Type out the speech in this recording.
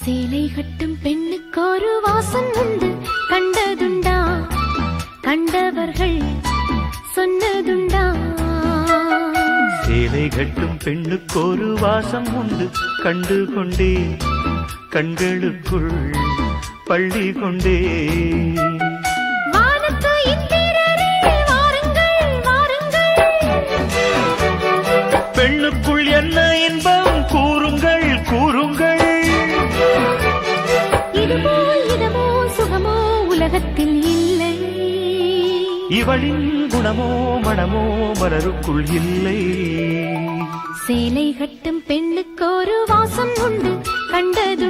சேலை கட்டும் பெண்ணுக்கு ஒரு வாசம் உண்டு, கண்டதுண்டா? கண்டவர்கள் சொன்னதுண்டா? சேலை கட்டும் பெண்ணுக்கு ஒரு வாசம் உண்டு, கண்டு கொண்டே கண்களுக்குள் பள்ளி கொண்டே. பெண்ணுக்குள் என்ன இன்பம் கூறுங்கள் கூறுங்கள். இதுவோ இதமோ சுகமோ உலகத்தில் இல்லை, இவளின் குணமோ மனமோ மலருக்குள் இல்லை. சேலை கட்டும் பெண்ணுக்கு ஒரு வாசம் உண்டு, கண்டது